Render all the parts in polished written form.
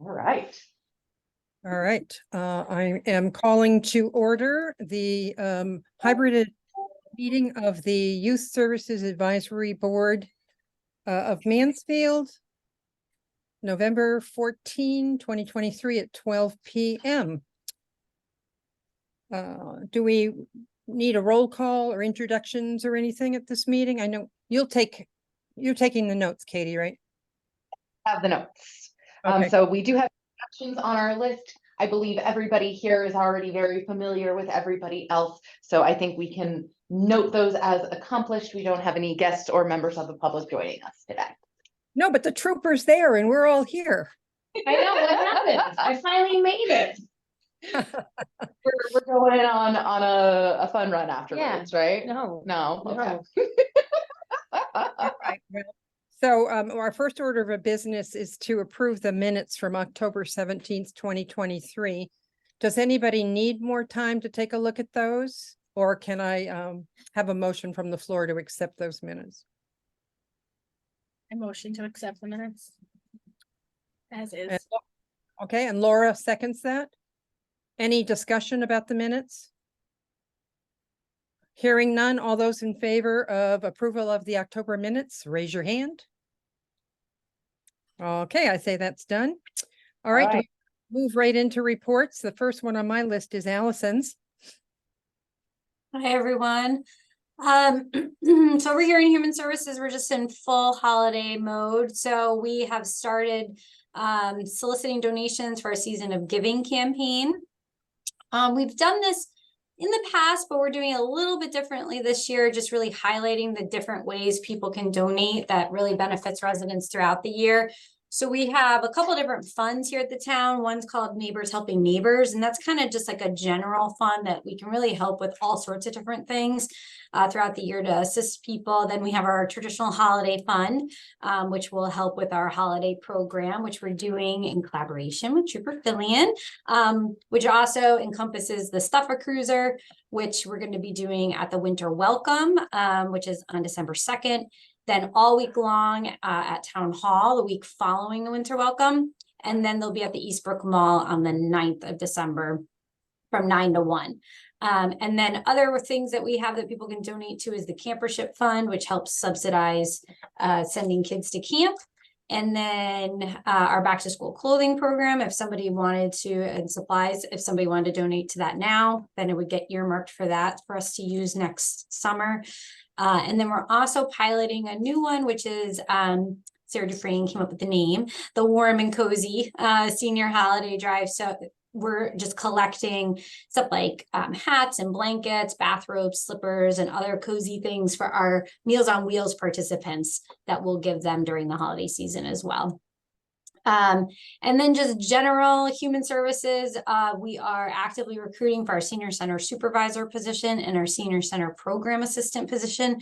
All right. All right, I am calling to order the hybrid meeting of the Youth Services Advisory Board of Mansfield, November 14, 2023 at 12 p.m. Do we need a roll call or introductions or anything at this meeting? I know you're taking the notes, Katie, right? Have the notes. Okay. So we do have introductions on our list. I believe everybody here is already very familiar with everybody else. So I think we can note those as accomplished. We don't have any guests or members of the public joining us today. No, but the trooper's there and we're all here. I know what happened. I finally made it. We're going on a fun run afterwards, right? No. Okay. All right, well, so our first order of business is to approve the minutes from October 17th, 2023. Does anybody need more time to take a look at those? Or can I have a motion from the floor to accept those minutes? I motion to accept the minutes. As is. And- Okay, and Laura seconds that. Any discussion about the minutes? Hearing none, all those in favor of approval of the October minutes, raise your hand. Okay, I say that's done. All right, do right. we move right into reports. The first one on my list is Allison's. Hi, everyone. So we're here in Human Services. We're just in full holiday mode. So we have started soliciting donations for our Season of Giving campaign. We've done this in the past, but we're doing it a little bit differently this year, just really highlighting the different ways people can donate that really benefits residents throughout the year. So we have a couple different funds here at the town. One's called Neighbors Helping Neighbors, and that's kind of just like a general fund that we can really help with all sorts of different things throughout the year to assist people. Then we have our traditional holiday fund, which will help with our holiday program, which we're doing in collaboration with Trooper Fillion, which also encompasses the Stuffer Cruiser, which we're going to be doing at the Winter Welcome, which is on December 2nd. Then all week long at Town Hall, the week following the Winter Welcome. And then they'll be at the Eastbrook Mall on the 9th of December from 9 to 1. And then other things that we have that people can donate to is the Campership Fund, which helps subsidize sending kids to camp. And then our back to school clothing program, if somebody wanted to, and supplies, if somebody wanted to donate to that now, then it would get earmarked for that for us to use next summer. And then we're also piloting a new one, which is Sarah Dufresne came up with the name, the Warm and Cozy Senior Holiday Drive. So we're just collecting stuff like hats and blankets, bathrobes, slippers, and other cozy things for our Meals on Wheels participants that we'll give them during the holiday season as well. And then just general human services, we are actively recruiting for our senior center supervisor position and our senior center program assistant position.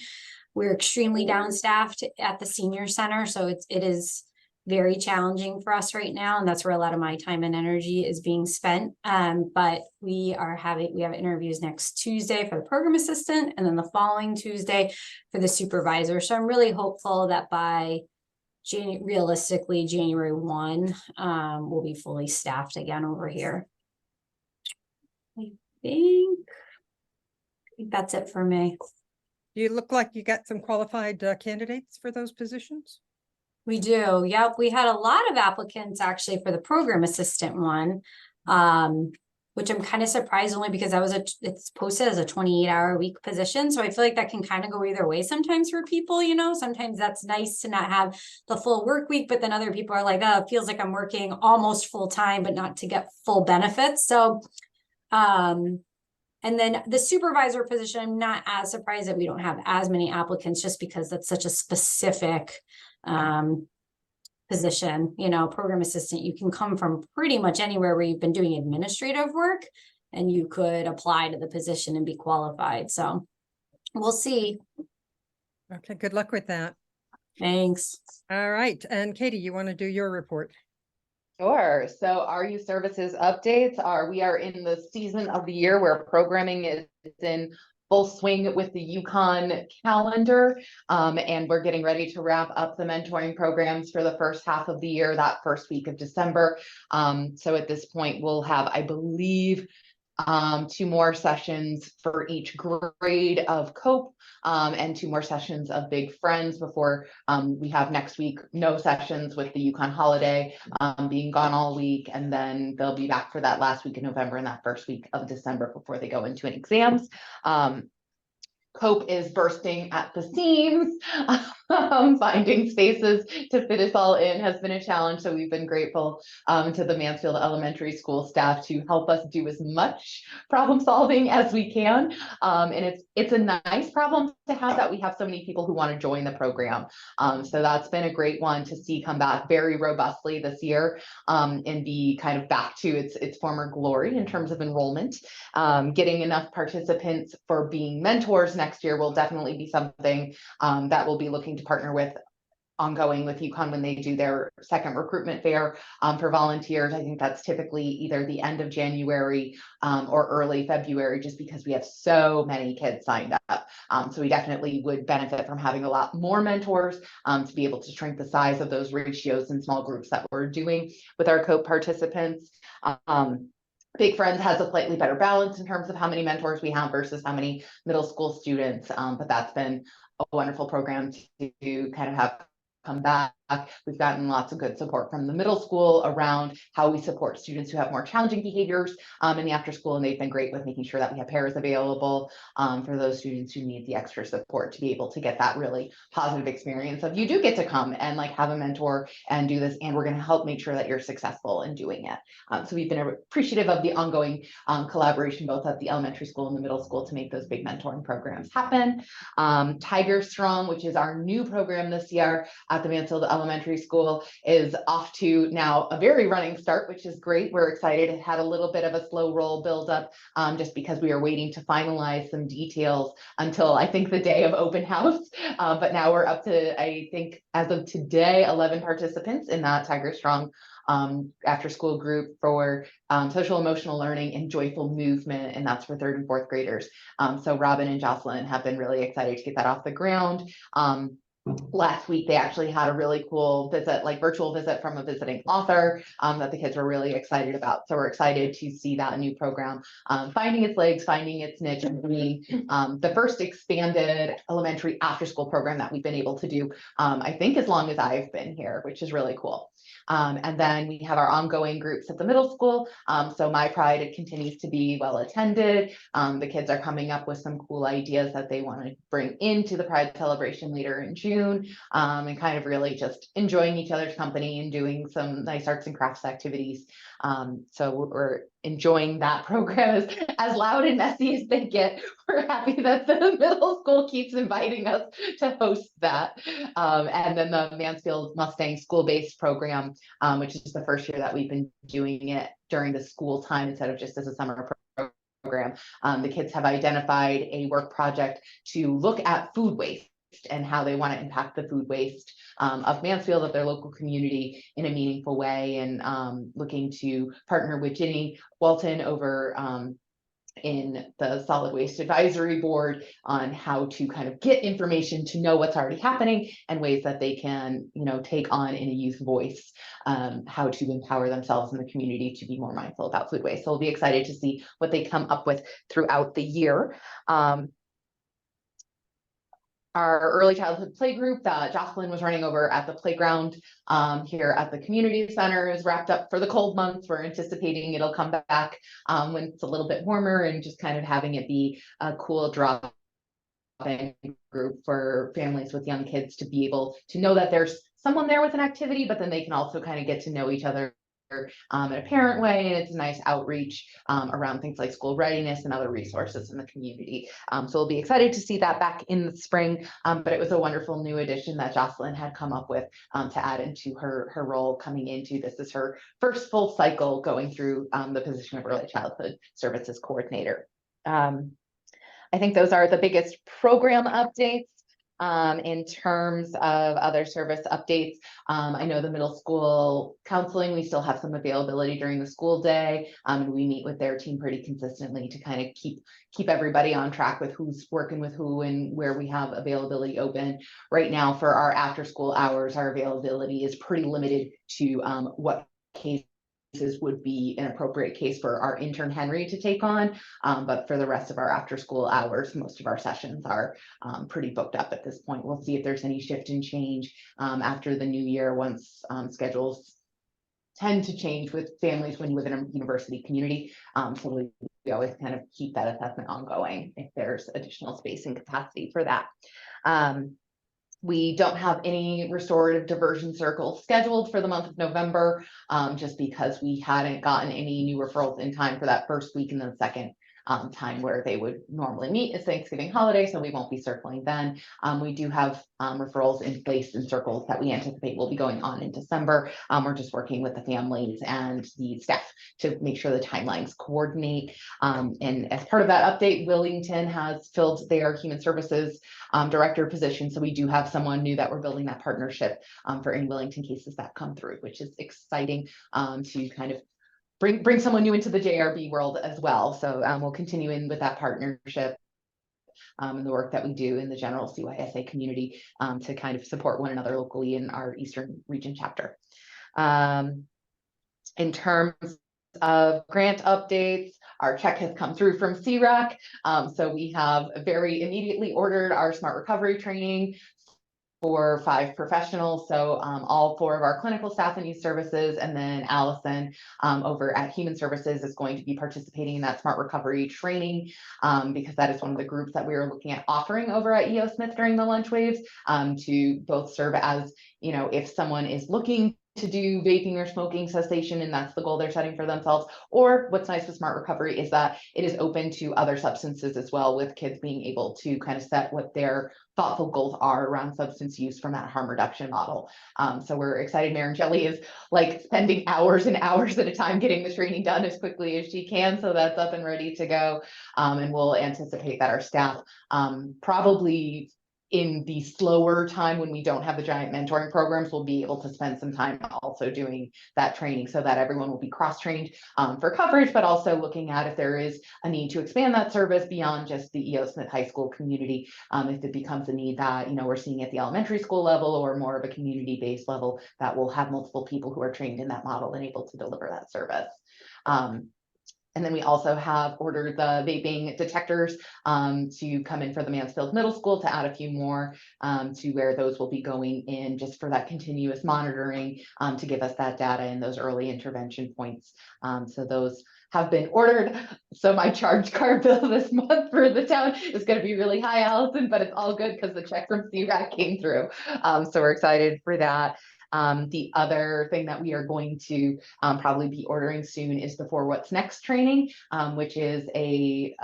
We're extremely downstaffed at the senior center, so it is very challenging for us right now, and that's where a lot of my time and energy is being spent. But we have interviews next Tuesday for the program assistant, and then the following Tuesday for the supervisor. So I'm really hopeful that by realistically January 1 we'll be fully staffed again over here. I think that's it for me. You look like you got some qualified candidates for those positions. We do. Yep. We had a lot of applicants actually for the program assistant one, which I'm kind of surprised only because it's posted as a 28-hour-a-week position. So I feel like that can kind of go either way sometimes for people, sometimes that's nice to not have the full work week, but then other people are like, oh, it feels like I'm working almost full time, but not to get full benefits. So, and then the supervisor position, I'm not as surprised that we don't have as many applicants just because that's such a specific position. Program assistant, you can come from pretty much anywhere where you've been doing administrative work and you could apply to the position and be qualified. So we'll see. Okay, good luck with that. Thanks. All right, and Katie, you want to do your report? Sure. So our youth services updates we are in the season of the year where programming is in full swing with the Yukon calendar. And we're getting ready to wrap up the mentoring programs for the first half of the year, that first week of December. So at this point, we'll have, I believe, 2 more sessions for each grade of COPE, and 2 more sessions of Big Friends before we have next week no sessions with the Yukon holiday being gone all week, and then they'll be back for that last week of November and that first week of December before they go into exams. COPE is bursting at the seams. Finding spaces to fit us all in has been a challenge. So we've been grateful to the Mansfield Elementary School staff to help us do as much problem solving as we can. And it's a nice problem to have that we have so many people who want to join the program. So that's been a great one to see come back very robustly this year, and be kind of back to its former glory in terms of enrollment. Getting enough participants for being mentors next year will definitely be something that we'll be looking to partner with ongoing with Yukon when they do their second recruitment fair for volunteers. I think that's typically either the end of January or early February, just because we have so many kids signed up. So we definitely would benefit from having a lot more mentors to be able to shrink the size of those ratios in small groups that we're doing with our COPE participants. Big Friends has a slightly better balance in terms of how many mentors we have versus how many middle school students, but that's been a wonderful program to kind of have come back. We've gotten lots of good support from the middle school around how we support students who have more challenging behaviors in the after school, and they've been great with making sure that we have pairs available for those students who need the extra support to be able to get that really positive experience of you do get to come and like have a mentor and do this, and we're going to help make sure that you're successful in doing it. So we've been appreciative of the ongoing collaboration both at the elementary school and the middle school to make those big mentoring programs happen. Tiger Strong, which is our new program this year at the Mansfield Elementary School, is off to now a very running start, which is great. We're excited. It had a little bit of a slow roll build up just because we are waiting to finalize some details until I think the day of open house. But now we're up to, I think as of today, 11 participants in that Tiger Strong after school group for social emotional learning and joyful movement, and that's for 3rd and 4th graders. So Robin and Jocelyn have been really excited to get that off the ground. Last week, they actually had a really cool visit, like virtual visit from a visiting author that the kids were really excited about. So we're excited to see that new program finding its legs, finding its niche, and being the first expanded elementary after school program that we've been able to do, I think as long as I've been here, which is really cool. And then we have our ongoing groups at the middle school. So My Pride, it continues to be well attended. The kids are coming up with some cool ideas that they want to bring into the Pride celebration later in June, and kind of really just enjoying each other's company and doing some nice arts and crafts activities. So we're enjoying that program as loud and messy as they get. We're happy that the middle school keeps inviting us to host that. And then the Mansfield Mustang school-based program, which is the first year that we've been doing it during the school time instead of just as a summer program. The kids have identified a work project to look at food waste and how they want to impact the food waste of Mansfield, of their local community in a meaningful way, and looking to partner with Ginny Walton over in the Solid Waste Advisory Board on how to kind of get information to know what's already happening and ways that they can, take on in a youth voice, how to empower themselves in the community to be more mindful about food waste. So we'll be excited to see what they come up with throughout the year. Our early childhood play group that Jocelyn was running over at the playground here at the community center is wrapped up for the cold months. We're anticipating it'll come back when it's a little bit warmer, and just kind of having it be a cool drop-in group for families with young kids to be able to know that there's someone there with an activity, but then they can also kind of get to know each other in a parent way, and it's a nice outreach around things like school readiness and other resources in the community. So we'll be excited to see that back in the spring, but it was a wonderful new addition that Jocelyn had come up with to add into her role coming into. This is her first full cycle going through the position of early childhood services coordinator. I think those are the biggest program updates. In terms of other service updates, I know the middle school counseling, we still have some availability during the school day. And we meet with their team pretty consistently to kind of keep everybody on track with who's working with who and where we have availability open. Right now for our after school hours, our availability is pretty limited to what cases would be an appropriate case for our intern Henry to take on. But for the rest of our after school hours, most of our sessions are pretty booked up at this point. We'll see if there's any shift and change after the new year once schedules tend to change with families when you live in a university community. So we always kind of keep that assessment ongoing if there's additional space and capacity for that. We don't have any restorative diversion circles scheduled for the month of November, just because we hadn't gotten any new referrals in time for that first week, and then the second time where they would normally meet is Thanksgiving holiday, so we won't be circling then. We do have referrals in place in circles that we anticipate will be going on in December. We're just working with the families and the staff to make sure the timelines coordinate. And as part of that update, Willington has filled their human services director position. So we do have someone new that we're building that partnership for any Willington cases that come through, which is exciting to kind of bring someone new into the JRB world as well. So we'll continue in with that partnership and the work that we do in the general CYSA community to kind of support one another locally in our Eastern region chapter. In terms of grant updates, our check has come through from CRAC. So we have very immediately ordered our smart recovery training for 5 professionals. So all 4 of our clinical staff in youth services, and then Allison over at Human Services is going to be participating in that smart recovery training because that is one of the groups that we are looking at offering over at EO Smith during the lunch waves to both serve as, you know, if someone is looking to do vaping or smoking cessation and that's the goal they're setting for themselves. Or what's nice with smart recovery is that it is open to other substances as well, with kids being able to kind of set what their thoughtful goals are around substance use from that harm reduction model. So we're excited. Maren Jelly is like spending hours and hours at a time getting the training done as quickly as she can. So that's up and ready to go. And we'll anticipate that our staff probably in the slower time when we don't have the giant mentoring programs, we'll be able to spend some time also doing that training so that everyone will be cross-trained for coverage, but also looking at if there is a need to expand that service beyond just the EO Smith High School community. If it becomes a need that, you know, we're seeing at the elementary school level or more of a community-based level, that will have multiple people who are trained in that model and able to deliver that service. And then we also have ordered the vaping detectors to come in for the Mansfield Middle School to add a few more to where those will be going in just for that continuous monitoring to give us that data and those early intervention points. So those have been ordered. So my charge card bill this month for the town is going to be really high, Allison, but it's all good because the check from CRAC came through. So we're excited for that. The other thing that we are going to probably be ordering soon is the For What's Next training, which is a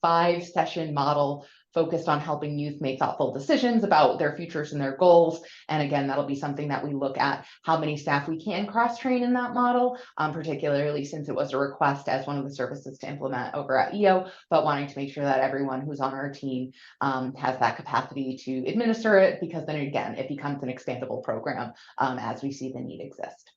5-session model focused on helping youth make thoughtful decisions about their futures and their goals. And again, that'll be something that we look at how many staff we can cross-train in that model, particularly since it was a request as one of the services to implement over at EO, but wanting to make sure that everyone who's on our team has that capacity to administer it, because then again, it becomes an expandable program as we see the need exist.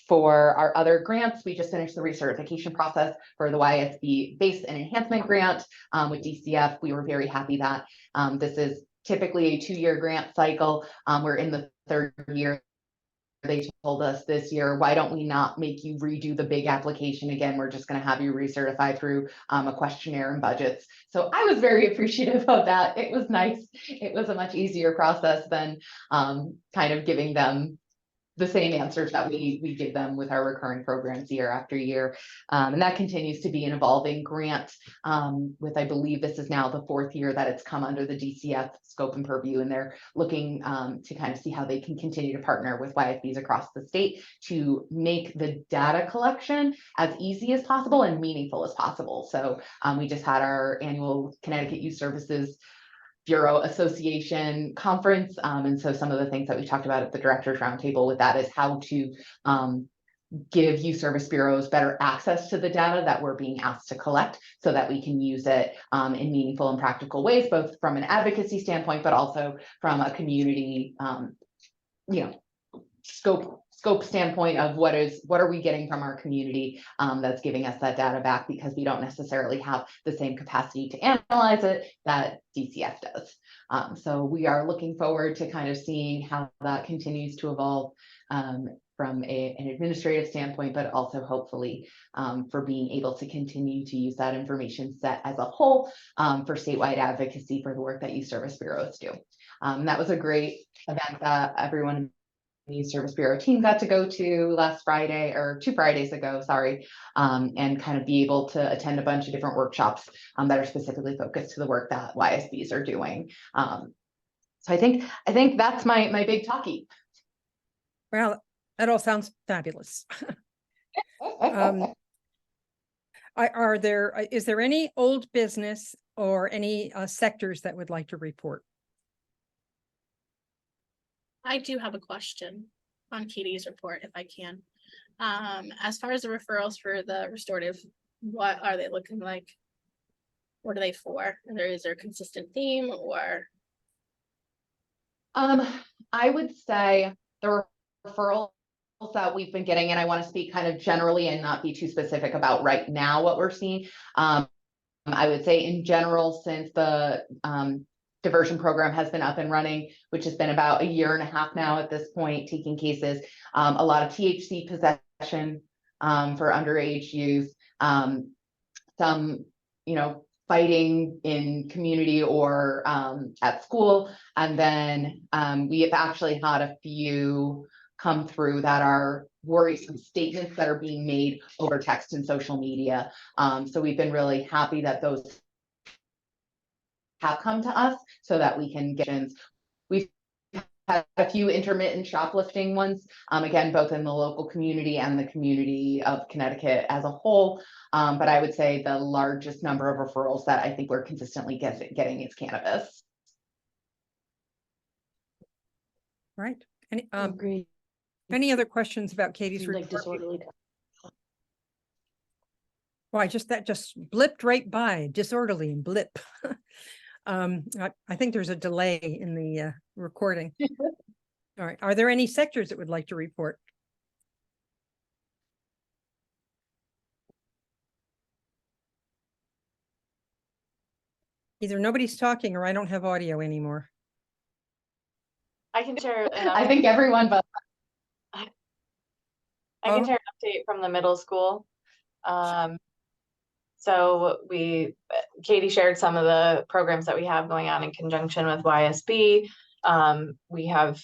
For our other grants, we just finished the recertification process for the YSB base and enhancement grant with DCF. We were very happy that this is typically a 2-year grant cycle. We're in the 3rd year. They told us this year, why don't we not make you redo the big application again? We're just going to have you recertify through a questionnaire and budgets. So I was very appreciative of that. It was nice. It was a much easier process than kind of giving them the same answers that we give them with our recurring programs year after year. And that continues to be an evolving grant with, I believe this is now the 4th year that it's come under the DCF scope and purview, and they're looking to kind of see how they can continue to partner with YSBs across the state to make the data collection as easy as possible and meaningful as possible. So we just had our annual Connecticut Youth Services Bureau Association conference. And so some of the things that we talked about at the Directors Roundtable with that is how to give youth service bureaus better access to the data that we're being asked to collect so that we can use it in meaningful and practical ways, both from an advocacy standpoint, but also from a community, scope standpoint of what are we getting from our community that's giving us that data back, because we don't necessarily have the same capacity to analyze it that DCF does. So we are looking forward to kind of seeing how that continues to evolve from an administrative standpoint, but also hopefully for being able to continue to use that information set as a whole for statewide advocacy for the work that youth service bureaus do. That was a great event that everyone in the Youth Service Bureau team got to go to last Friday, or 2 Fridays ago, sorry, and kind of be able to attend a bunch of different workshops that are specifically focused to the work that YSBs are doing. So I think that's my big talkie. Well, that all sounds fabulous. Is there any old business or any sectors that would like to report? I do have a question on Katie's report, if I can. As far as the referrals for the restorative, what are they looking like? What are they for? Is there a consistent theme, or? I would say the referrals that we've been getting, and I want to speak kind of generally and not be too specific about right now what we're seeing. I would say in general, since the diversion program has been up and running, which has been about 1.5 years now at this point, taking cases, a lot of THC possession for underage youth, some, fighting in community or at school. And then we have actually had a few come through that are worrisome statements that are being made over text and social media. So we've been really happy that those have come to us so that we can get in. We've had a few intermittent shoplifting ones, again, both in the local community and the community of Connecticut as a whole. But I would say the largest number of referrals that I think we're consistently getting is cannabis. Right. Agreed. Any other questions about Katie's Seems like report? disorderly. Why, that just blipped right by, disorderly and blip. I think there's a delay in the recording. All right. Are there any sectors that would like to report? Either nobody's talking or I don't have audio anymore. I can share. I think everyone, but I can share an update from the middle school. So Katie shared some of the programs that we have going on in conjunction with YSB. We have,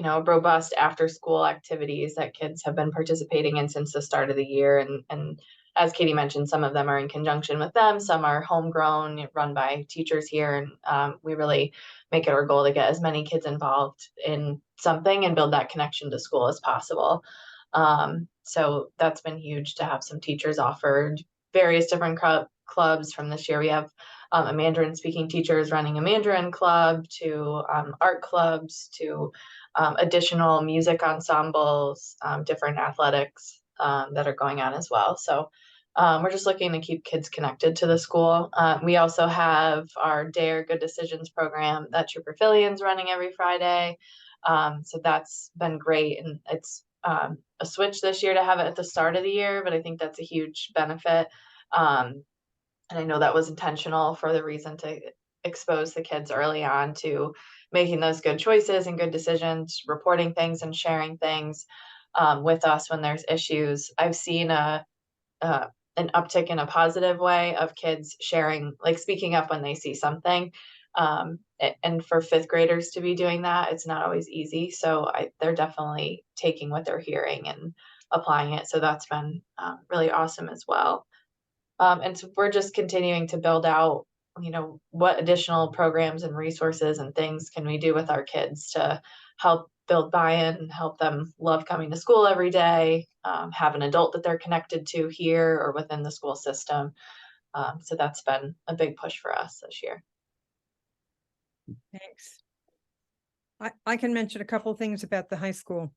robust after school activities that kids have been participating in since the start of the year. And as Katie mentioned, some of them are in conjunction with them. Some are homegrown, run by teachers here. And we really make it our goal to get as many kids involved in something and build that connection to school as possible. So that's been huge to have some teachers offered various different clubs from this year. We have a Mandarin speaking teachers running a Mandarin club, to art clubs, to additional music ensembles, different athletics that are going on as well. So we're just looking to keep kids connected to the school. We also have our DARE Good Decisions program that Trooper Fillion's running every Friday. So that's been great. And it's a switch this year to have it at the start of the year, but I think that's a huge benefit. And I know that was intentional for the reason to expose the kids early on to making those good choices and good decisions, reporting things and sharing things with us when there's issues. I've seen an uptick in a positive way of kids sharing, like speaking up when they see something. And for 5th graders to be doing that, it's not always easy. So they're definitely taking what they're hearing and applying it. So that's been really awesome as well. And so we're just continuing to build out, what additional programs and resources and things can we do with our kids to help build buy-in and help them love coming to school every day, have an adult that they're connected to here or within the school system. So that's been a big push for us this year. Thanks. I can mention a couple of things about the high school.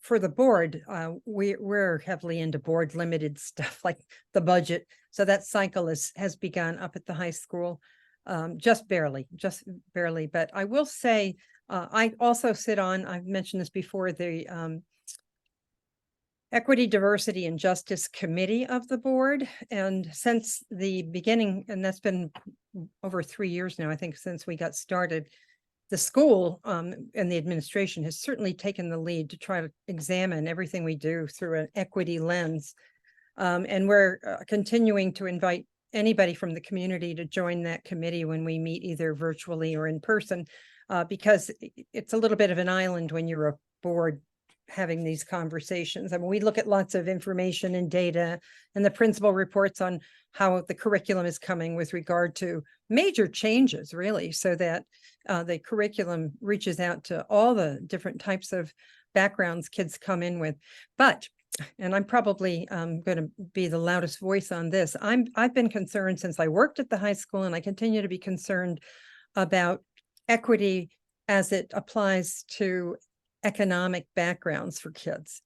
for the board, we're heavily into board limited stuff like the budget. So that cycle has begun up at the high school, just barely. But I will say, I also sit on, I've mentioned this before, the Equity, Diversity, and Justice Committee of the board. And since the beginning, and that's been over 3 years now, I think, since we got started, the school and the administration has certainly taken the lead to try to examine everything we do through an equity lens. And we're continuing to invite anybody from the community to join that committee when we meet either virtually or in person, because it's a little bit of an island when you're a board having these conversations. I mean, we look at lots of information and data, and the principal reports on how the curriculum is coming with regard to major changes, really, so that the curriculum reaches out to all the different types of backgrounds kids come in with. But, and I'm probably going to be the loudest voice on this, I've been concerned since I worked at the high school, and I continue to be concerned about equity as it applies to economic backgrounds for kids.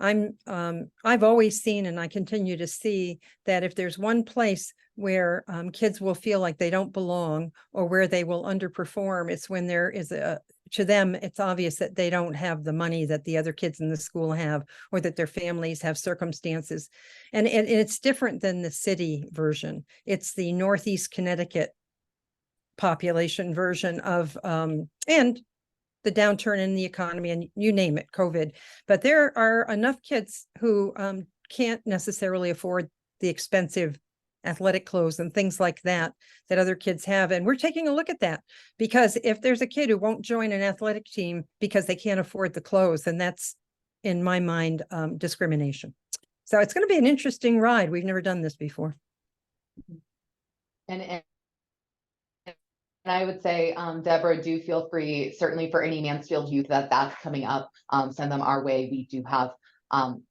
I've always seen, and I continue to see, that if there's one place where kids will feel like they don't belong or where they will underperform, it's when there is to them, it's obvious that they don't have the money that the other kids in the school have, or that their families have circumstances. And it's different than the city version. It's the Northeast Connecticut population version of, and the downturn in the economy, and you name it, COVID. But there are enough kids who can't necessarily afford the expensive athletic clothes and things like that other kids have. And we're taking a look at that, because if there's a kid who won't join an athletic team because they can't afford the clothes, then that's, in my mind, discrimination. So it's going to be an interesting ride. We've never done this before. And I would say, Deborah, do feel free, certainly for any Mansfield youth that's coming up, send them our way. We do have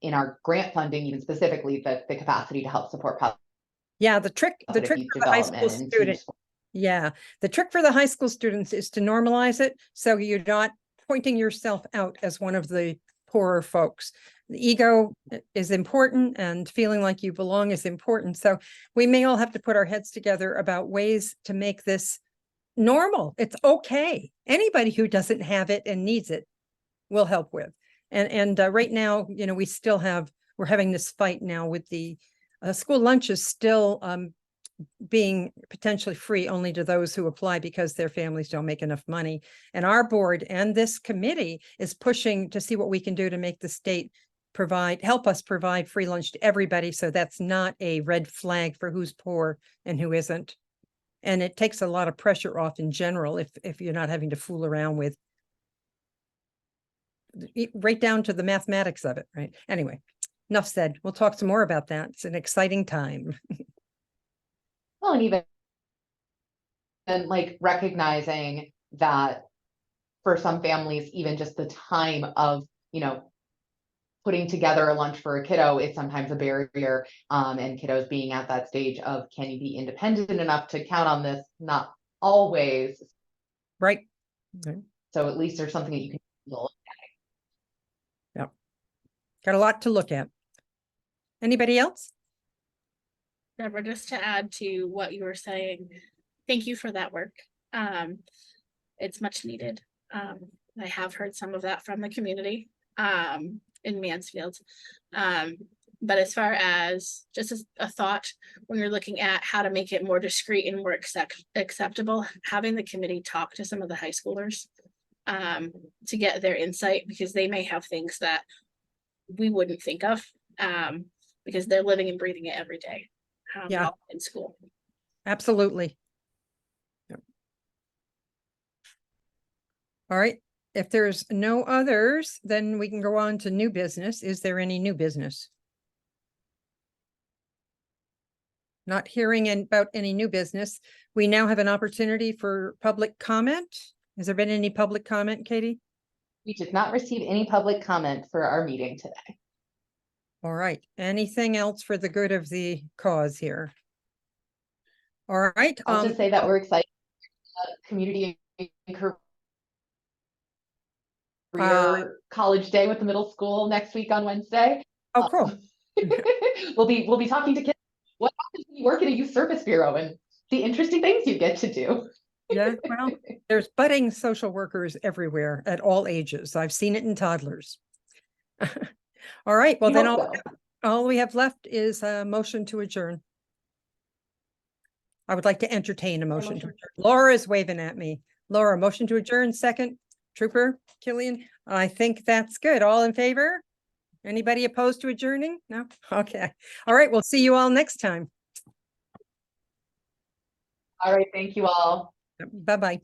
in our grant funding, even specifically, the capacity to help support. Yeah, the trick for the high school student. Yeah, the trick for the high school students is to normalize it, so you're not pointing yourself out as one of the poorer folks. The ego is important, and feeling like you belong is important. So we may all have to put our heads together about ways to make this normal. It's okay. Anybody who doesn't have it and needs it will help with. And right now, you know, we're having this fight now with the school lunch is still being potentially free only to those who apply because their families don't make enough money. And our board and this committee is pushing to see what we can do to make the state help us provide free lunch to everybody. So that's not a red flag for who's poor and who isn't. And it takes a lot of pressure off in general if you're not having to fool around with right down to the mathematics of it, right? Anyway, enough said. We'll talk some more about that. It's an exciting time. Well, and even like recognizing that for some families, even just the time of, you know, putting together a lunch for a kiddo is sometimes a barrier, and kiddos being at that stage of, can you be independent enough to count on this? Not always. Right. So at least there's something that you can look at. Yep. Got a lot to look at. Anybody else? Deborah, just to add to what you were saying, thank you for that work. It's much needed. I have heard some of that from the community in Mansfield. But as far as just a thought, when you're looking at how to make it more discreet and more acceptable, having the committee talk to some of the high schoolers to get their insight, because they may have things that we wouldn't think of because they're living and breathing it every day. Yeah. In school. Absolutely. Yep. All right. If there's no others, then we can go on to new business. Is there any new business? Not hearing about any new business. We now have an opportunity for public comment. Has there been any public comment, Katie? We did not receive any public comment for our meeting today. All right. Anything else for the good of the cause here? All right. I'll just say that we're excited. Community for your college day with the middle school next week on Wednesday. Oh, cool. We'll be talking to kids. What happens when you work at a youth service bureau and the interesting things you get to do. Yeah, well, there's budding social workers everywhere at all ages. I've seen it in toddlers. All right, well We then hope so. all we have left is a motion to adjourn. I would like to entertain a motion to motion. adjourn. Laura is waving at me. Laura, motion to adjourn, second. Trooper, Killian, I think that's good. All in favor? Anybody opposed to adjourning? No? Okay. All right, we'll see you all next time. All right, thank you all. Bye-bye.